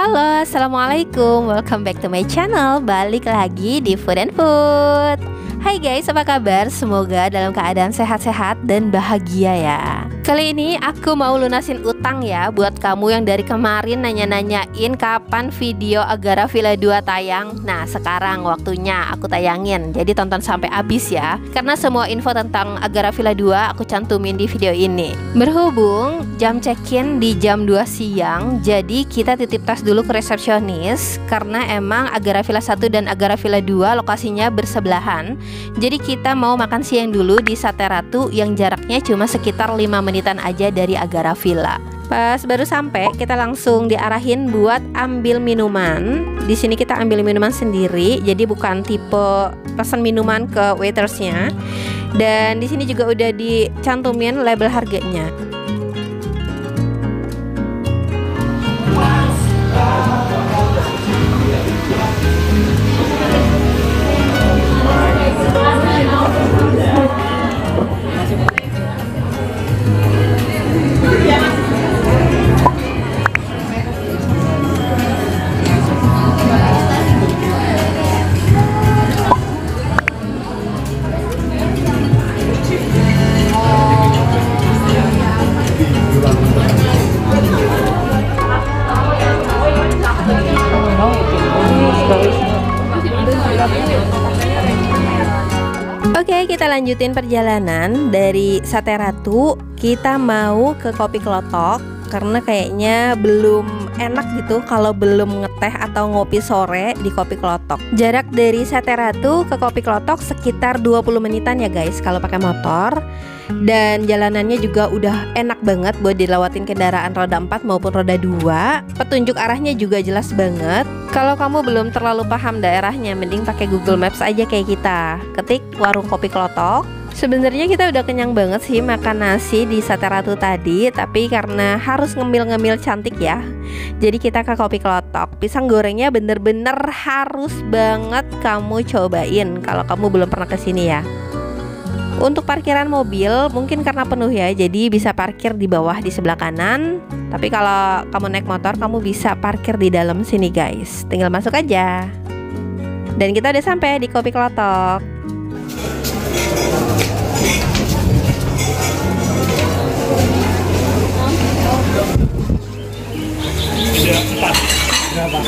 Halo, assalamualaikum, welcome back to my channel. Balik lagi di Food and Food. Hai guys, apa kabar? Semoga dalam keadaan sehat-sehat dan bahagia ya. Kali ini aku mau lunasin utang ya buat kamu yang dari kemarin nanya-nanyain kapan video Agarafila 2 tayang. Nah, sekarang waktunya aku tayangin. Jadi tonton sampai habis ya. Karena semua info tentang Agarafila 2 aku cantumin di video ini. Berhubung jam check-in di jam 2 siang, jadi kita titip tas dulu ke resepsionis karena emang Agarafila 1 dan Agarafila 2 lokasinya bersebelahan. Jadi kita mau makan siang dulu di Sate Ratu yang jaraknya cuma sekitar 5 menitan aja dari Agarafila. Pas baru sampai, kita langsung diarahin buat ambil minuman. Di sini kita ambil minuman sendiri, jadi bukan tipe pesan minuman ke waitersnya. Dan di sini juga udah dicantumin label harganya. Oke, kita lanjutin perjalanan dari Sate Ratu. Kita mau ke Kopi Klotok karena kayaknya belum enak gitu kalau belum ngeteh atau ngopi sore di Kopi Klotok. Jarak dari Sate Ratu ke Kopi Klotok sekitar 20 menitan ya guys kalau pakai motor. Dan jalanannya juga udah enak banget buat dilewatin kendaraan roda 4 maupun roda 2. Petunjuk arahnya juga jelas banget. Kalau kamu belum terlalu paham daerahnya, mending pakai Google Maps aja kayak kita. Ketik warung Kopi Klotok. Sebenarnya kita udah kenyang banget sih makan nasi di Sate Ratu tadi, tapi karena harus ngemil-ngemil cantik ya, jadi kita ke Kopi Klotok. Pisang gorengnya bener-bener harus banget kamu cobain kalau kamu belum pernah kesini ya. Untuk parkiran mobil mungkin karena penuh ya, jadi bisa parkir di bawah di sebelah kanan. Tapi kalau kamu naik motor, kamu bisa parkir di dalam sini guys. Tinggal masuk aja. Dan kita udah sampai di Kopi Klotok. Berapa?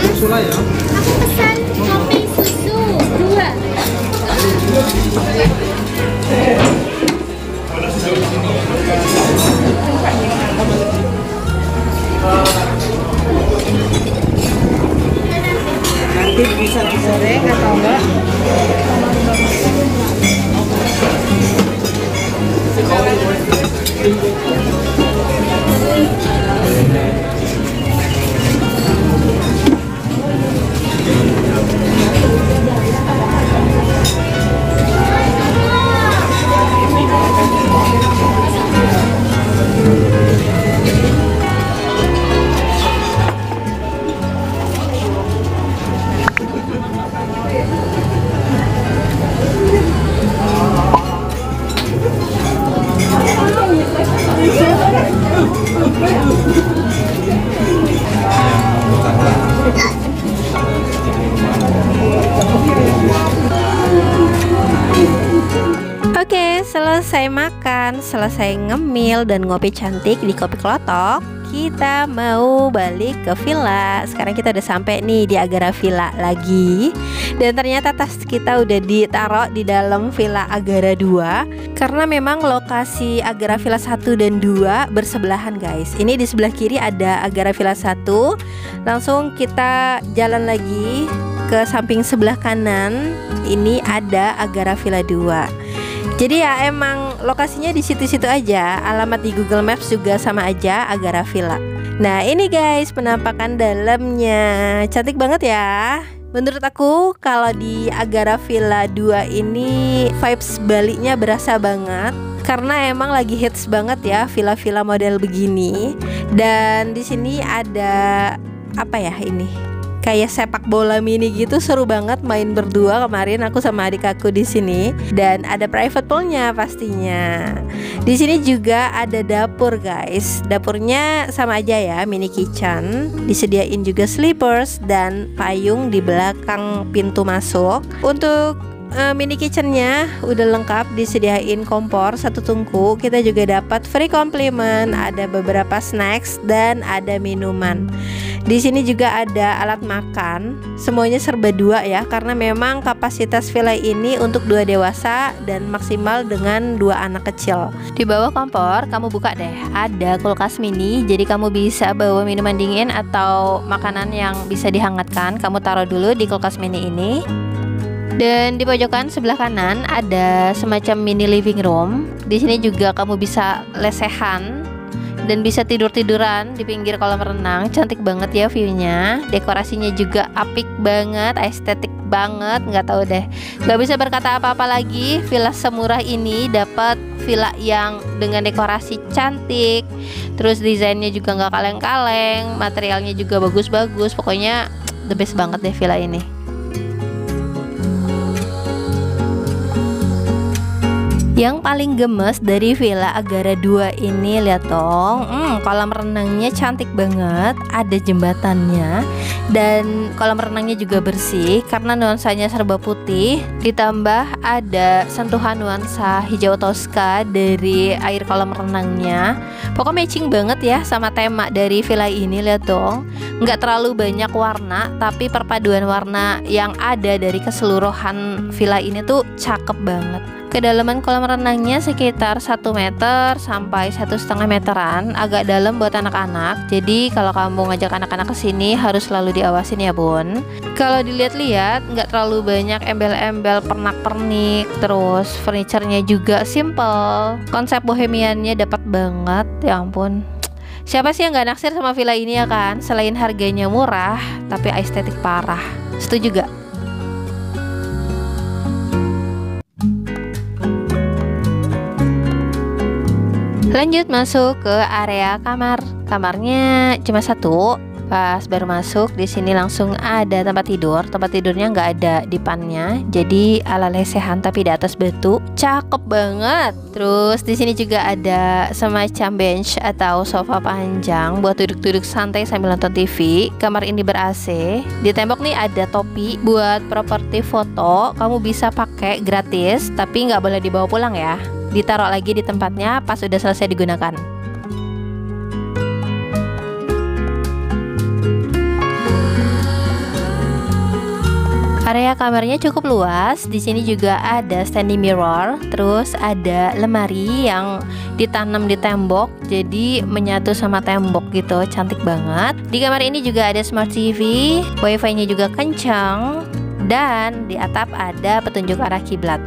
Susu ya? Aku pesan kopi susu 2. Nanti bisa digoreng atau enggak? Oke, selesai makan, selesai ngemil dan ngopi cantik di Kopi Klotok, kita mau balik ke villa. Sekarang kita udah sampai nih di Agarafila lagi. Dan ternyata tas kita udah ditaruh di dalam Villa Agara 2 karena memang lokasi Agara Villa 1 dan 2 bersebelahan guys. Ini di sebelah kiri ada Agara Villa 1. Langsung kita jalan lagi ke samping sebelah kanan. Ini ada Agara Villa 2. Jadi ya emang lokasinya di situ-situ aja. Alamat di Google Maps juga sama aja, Agara Villa. Nah ini guys penampakan dalamnya. Cantik banget ya. Menurut aku kalau di Agara Villa 2 ini vibes Bali-nya berasa banget. Karena emang lagi hits banget ya villa-villa model begini. Dan di sini ada apa ya ini? Kayak sepak bola mini gitu, seru banget main berdua kemarin aku sama adik aku di sini. Dan ada private poolnya pastinya. Di sini juga ada dapur guys. Dapurnya sama aja ya, mini kitchen. Disediain juga slippers dan payung di belakang pintu masuk. Untuk mini kitchennya udah lengkap, disediain kompor 1 tungku. Kita juga dapat free compliment, ada beberapa snacks dan ada minuman. Di sini juga ada alat makan. Semuanya serba 2 ya, karena memang kapasitas villa ini untuk 2 dewasa dan maksimal dengan 2 anak kecil. Di bawah kompor kamu buka deh, ada kulkas mini. Jadi kamu bisa bawa minuman dingin atau makanan yang bisa dihangatkan. Kamu taruh dulu di kulkas mini ini. Dan di pojokan sebelah kanan ada semacam mini living room. Di sini juga kamu bisa lesehan dan bisa tidur-tiduran di pinggir kolam renang. Cantik banget ya viewnya. Dekorasinya juga apik banget, estetik banget. Nggak tahu deh, nggak bisa berkata apa-apa lagi. Villa semurah ini dapat villa yang dengan dekorasi cantik, terus desainnya juga nggak kaleng-kaleng, materialnya juga bagus-bagus. Pokoknya the best banget deh villa ini. Yang paling gemes dari Villa Agara 2 ini, lihat dong, kolam renangnya cantik banget, ada jembatannya, dan kolam renangnya juga bersih karena nuansanya serba putih, ditambah ada sentuhan nuansa hijau toska dari air kolam renangnya. Pokoknya matching banget ya sama tema dari villa ini, lihat dong, nggak terlalu banyak warna, tapi perpaduan warna yang ada dari keseluruhan villa ini tuh cakep banget. Kedalaman kolam renangnya sekitar 1 meter sampai 1,5 meteran, agak dalam buat anak-anak. Jadi kalau kamu ngajak anak-anak ke sini harus selalu diawasin ya bun. Kalau dilihat-lihat nggak terlalu banyak embel-embel pernak-pernik, terus furniturnya juga simple. Konsep bohemiannya dapat banget, ya ampun. Siapa sih yang nggak naksir sama villa ini ya kan? Selain harganya murah, tapi estetik parah. Setuju gak? Lanjut masuk ke area kamar. Kamarnya cuma 1. Pas baru masuk di sini langsung ada tempat tidur. Tempat tidurnya nggak ada dipannya, jadi ala lesehan tapi di atas batu. Cakep banget. Terus di sini juga ada semacam bench atau sofa panjang buat duduk-duduk santai sambil nonton TV. Kamar ini ber-AC. Di tembok nih ada topi buat properti foto. Kamu bisa pakai gratis, tapi nggak boleh dibawa pulang ya. Ditaruh lagi di tempatnya pas udah selesai digunakan. Area kamarnya cukup luas. Di sini juga ada standing mirror, terus ada lemari yang ditanam di tembok, jadi menyatu sama tembok gitu, cantik banget. Di kamar ini juga ada smart TV, wifi-nya juga kencang, dan di atap ada petunjuk arah kiblat.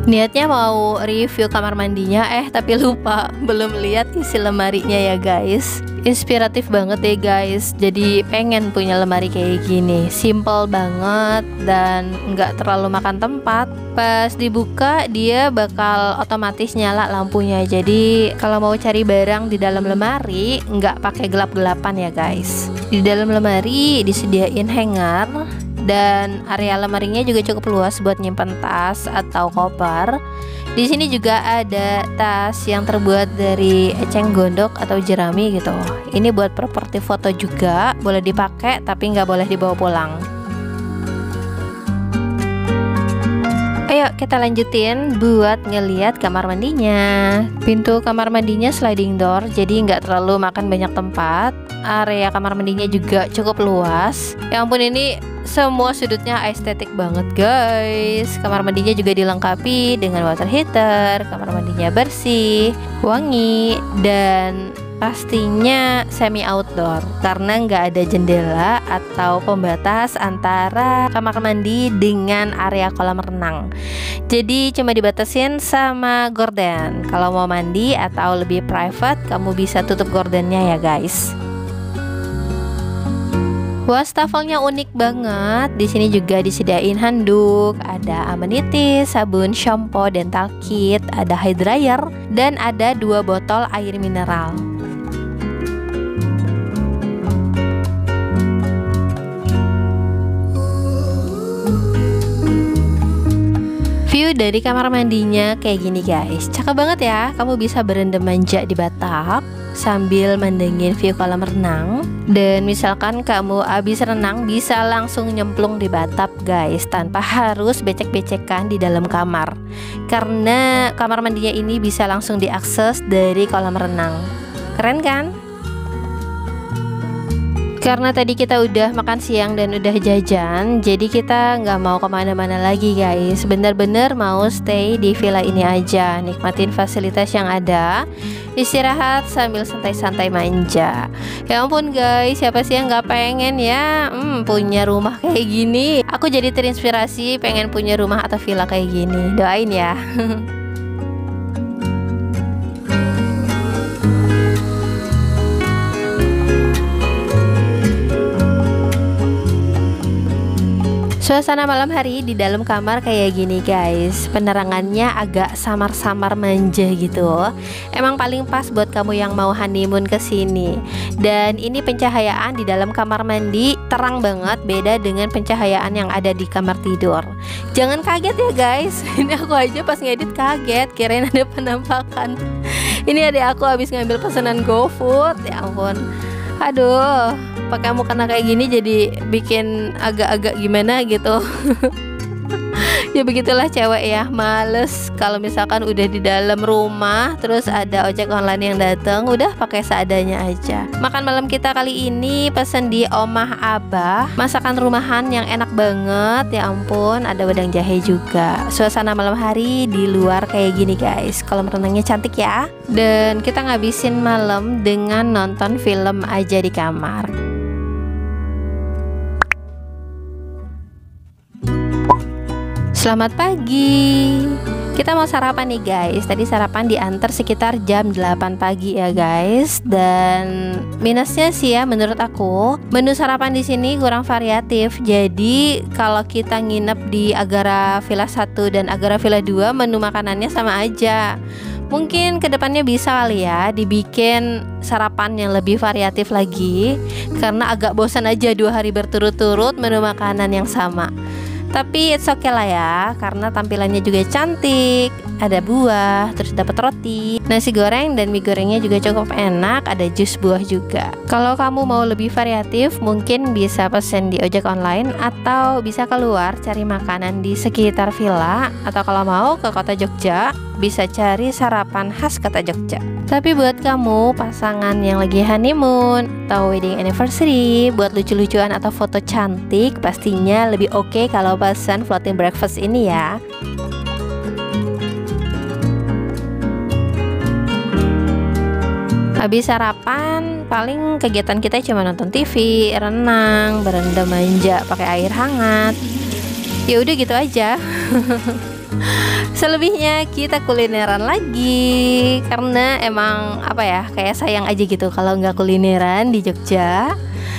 Niatnya mau review kamar mandinya, tapi lupa, belum lihat isi lemarinya ya guys. Inspiratif banget ya guys. Jadi pengen punya lemari kayak gini. Simple banget dan nggak terlalu makan tempat. Pas dibuka dia bakal otomatis nyala lampunya. Jadi kalau mau cari barang di dalam lemari nggak pakai gelap-gelapan ya guys. Di dalam lemari disediain hanger. Dan area lemarinya juga cukup luas buat nyimpen tas atau koper. Di sini juga ada tas yang terbuat dari eceng gondok atau jerami gitu. Ini buat properti foto juga, boleh dipakai tapi nggak boleh dibawa pulang. Ayo Yuk kita lanjutin buat ngeliat kamar mandinya. Pintu kamar mandinya sliding door, jadi nggak terlalu makan banyak tempat. Area kamar mandinya juga cukup luas. Ya ampun, ini semua sudutnya estetik banget guys. Kamar mandinya juga dilengkapi dengan water heater. Kamar mandinya bersih, wangi, dan pastinya semi outdoor karena nggak ada jendela atau pembatas antara kamar mandi dengan area kolam renang. Jadi cuma dibatasin sama gorden. Kalau mau mandi atau lebih private, kamu bisa tutup gordennya ya guys. Wastafelnya unik banget. Di sini juga disediain handuk, ada amenities, sabun, shampoo, dental kit, ada hair dryer, dan ada 2 botol air mineral. View dari kamar mandinya kayak gini guys. Cakep banget ya. Kamu bisa berendam manja di bathtub sambil mandengin view kolam renang. Dan misalkan kamu habis renang, bisa langsung nyemplung di bathtub guys, tanpa harus becek-becekan di dalam kamar. Karena kamar mandinya ini bisa langsung diakses dari kolam renang. Keren kan? Karena tadi kita udah makan siang dan udah jajan, jadi kita nggak mau kemana-mana lagi guys. Bener-bener mau stay di villa ini aja, nikmatin fasilitas yang ada, istirahat sambil santai-santai manja. Ya ampun guys, siapa sih yang nggak pengen ya punya rumah kayak gini? Aku jadi terinspirasi pengen punya rumah atau villa kayak gini. Doain ya. Suasana malam hari di dalam kamar kayak gini guys. Penerangannya agak samar-samar manja gitu. Emang paling pas buat kamu yang mau honeymoon ke sini. Dan ini pencahayaan di dalam kamar mandi terang banget, beda dengan pencahayaan yang ada di kamar tidur. Jangan kaget ya guys. Ini aku aja pas ngedit kaget, kirain ada penampakan. Ini adik aku habis ngambil pesanan GoFood. Ya ampun. Aduh, pakai mukena kayak gini jadi bikin agak-agak gimana gitu. Ya begitulah cewek ya, males kalau misalkan udah di dalam rumah terus ada ojek online yang datang, udah pakai seadanya aja. Makan malam kita kali ini pesen di Omah Abah, masakan rumahan yang enak banget. Ya ampun, ada wedang jahe juga. Suasana malam hari di luar kayak gini guys. Kolam renangnya cantik ya. Dan kita ngabisin malam dengan nonton film aja di kamar. Selamat pagi. Kita mau sarapan nih guys. Tadi sarapan diantar sekitar jam 8 pagi ya guys. Dan minusnya sih ya menurut aku, menu sarapan di sini kurang variatif. Jadi kalau kita nginep di Agara Villa 1 dan Agara Villa 2, menu makanannya sama aja. Mungkin kedepannya bisa kali ya dibikin sarapan yang lebih variatif lagi, karena agak bosan aja 2 hari berturut-turut menu makanan yang sama. Tapi it's okay lah ya, karena tampilannya juga cantik. Ada buah, terus dapat roti, nasi goreng, dan mie gorengnya juga cukup enak. Ada jus buah juga. Kalau kamu mau lebih variatif, mungkin bisa pesen di ojek online, atau bisa keluar cari makanan di sekitar villa. Atau kalau mau ke kota Jogja, bisa cari sarapan khas kota Jogja. Tapi buat kamu pasangan yang lagi honeymoon atau wedding anniversary, buat lucu-lucuan atau foto cantik, pastinya lebih oke kalau pesan floating breakfast ini ya. Habis sarapan, paling kegiatan kita cuma nonton TV, renang, berendam manja pakai air hangat. Ya udah gitu aja. Selebihnya kita kulineran lagi, karena emang apa ya, kayak sayang aja gitu kalau nggak kulineran di Jogja.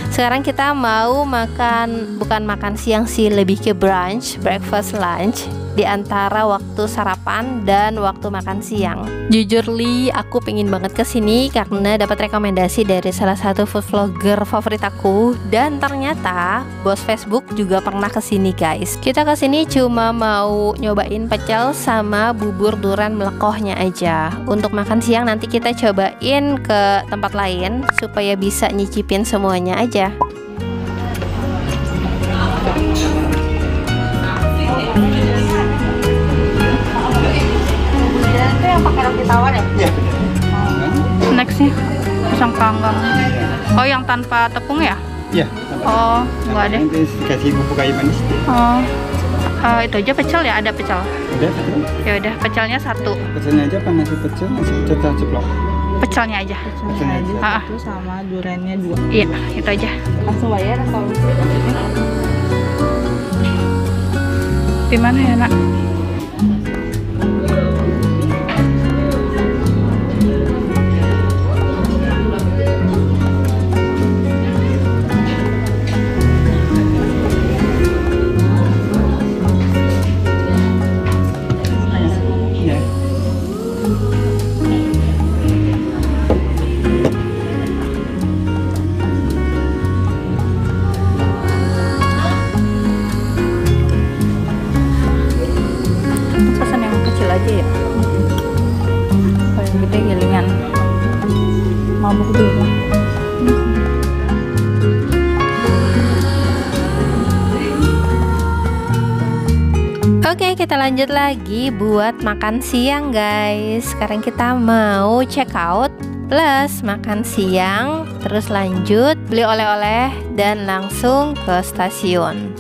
Sekarang kita mau makan, bukan makan siang sih, lebih ke brunch, breakfast, lunch, di antara waktu sarapan dan waktu makan siang. Jujur Li, aku pengen banget kesini karena dapat rekomendasi dari salah satu food vlogger favorit aku, dan ternyata bos Facebook juga pernah kesini guys. Kita kesini cuma mau nyobain pecel sama bubur durian melekohnya aja. Untuk makan siang nanti kita cobain ke tempat lain supaya bisa nyicipin semuanya aja. tawar ya? Iya. Nextnya pisang panggang. Oh, yang tanpa tepung ya? Iya. Oh, enggak ada. Nanti kasih bubuk kayu manis. Oh, itu aja pecel ya? Ada pecel? Udah, betul. Ya udah, pecelnya satu. Pecelnya aja apa nasi pecel ceplok? Pecelnya aja. Pecelnya aja. Itu sama duriannya 2. Iya, itu aja. Langsung bayar atau? Di mana ya, Nak? Iya. Pesan yang kecil aja ya. Kalau yang gede gilingan. Mabuk dulu. Oke, kita lanjut lagi buat makan siang guys. Sekarang kita mau check out plus makan siang, terus lanjut beli oleh-oleh dan langsung ke stasiun.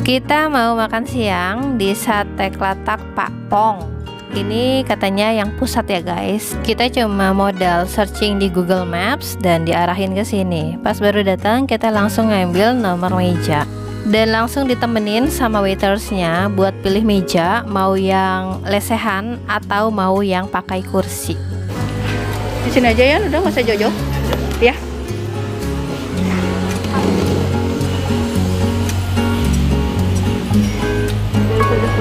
Kita mau makan siang di Sate Klatak Pak Pong. Ini katanya yang pusat ya guys. Kita cuma modal searching di Google Maps dan diarahin ke sini. Pas baru datang kita langsung ngambil nomor meja dan langsung ditemenin sama waitersnya buat pilih meja, mau yang lesehan atau mau yang pakai kursi. Di sini aja ya, udah nggak usah jauh-jauh. Ya.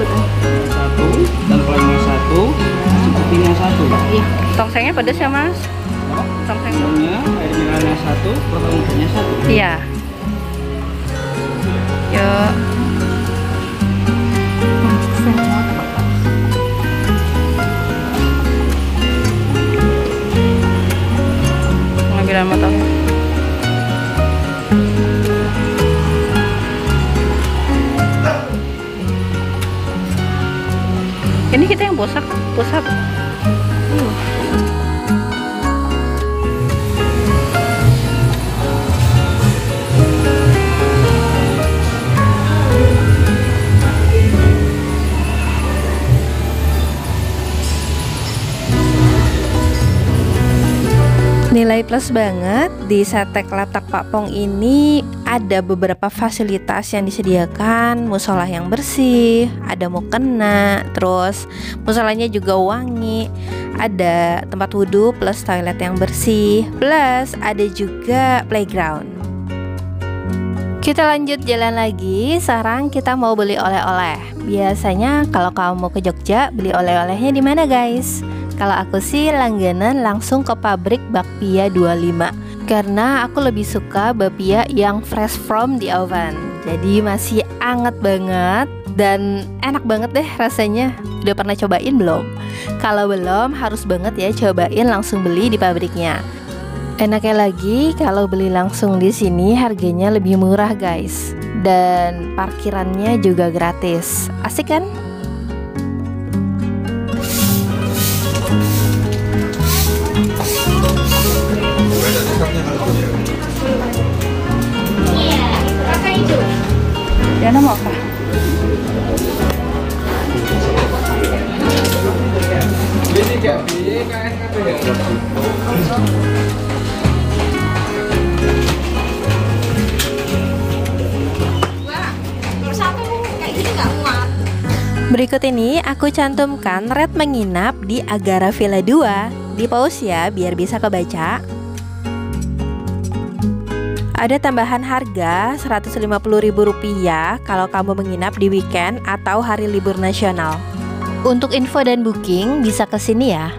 Satu, dan kalau yang satu, seperti yang satu. Iya. Tongsengnya pedas ya mas? Tongseng. Bumbunya, air mineralnya satu, potong-potongnya satu. Iya. Yuk. Pengambilan motor. Ini kita yang pusat. Nilai plus banget di Sate Klatak Pak Pong ini. Ada beberapa fasilitas yang disediakan, musola yang bersih, ada mukena, terus musolanya juga wangi, ada tempat wudhu plus toilet yang bersih, plus ada juga playground. Kita lanjut jalan lagi. Sekarang kita mau beli oleh-oleh. Biasanya kalau kamu mau ke Jogja, beli oleh-olehnya di mana guys? Kalau aku sih langganan langsung ke pabrik bakpia 25, karena aku lebih suka bakpia yang fresh from the oven. Jadi masih anget banget dan enak banget deh rasanya. Udah pernah cobain belum? Kalau belum, harus banget ya cobain, langsung beli di pabriknya. Enaknya lagi kalau beli langsung di sini harganya lebih murah guys, dan parkirannya juga gratis. Asik kan? Diana mau apa? Berikut ini aku cantumkan rate menginap di Agara Villa 2. Di pause ya biar bisa kebaca. Ada tambahan harga Rp150.000 kalau kamu menginap di weekend atau hari libur nasional. Untuk info dan booking bisa ke sini ya.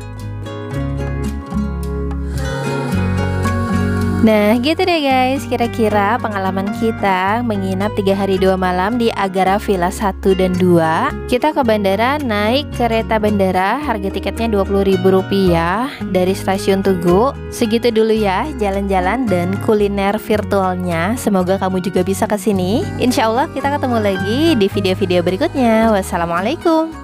Nah gitu deh guys, kira-kira pengalaman kita menginap 3 hari 2 malam di Agara Villa 1 dan 2. Kita ke bandara, naik kereta bandara, harga tiketnya Rp20.000 dari stasiun Tugu. Segitu dulu ya jalan-jalan dan kuliner virtualnya. Semoga kamu juga bisa ke sini. Insya Allah kita ketemu lagi di video-video berikutnya. Wassalamualaikum.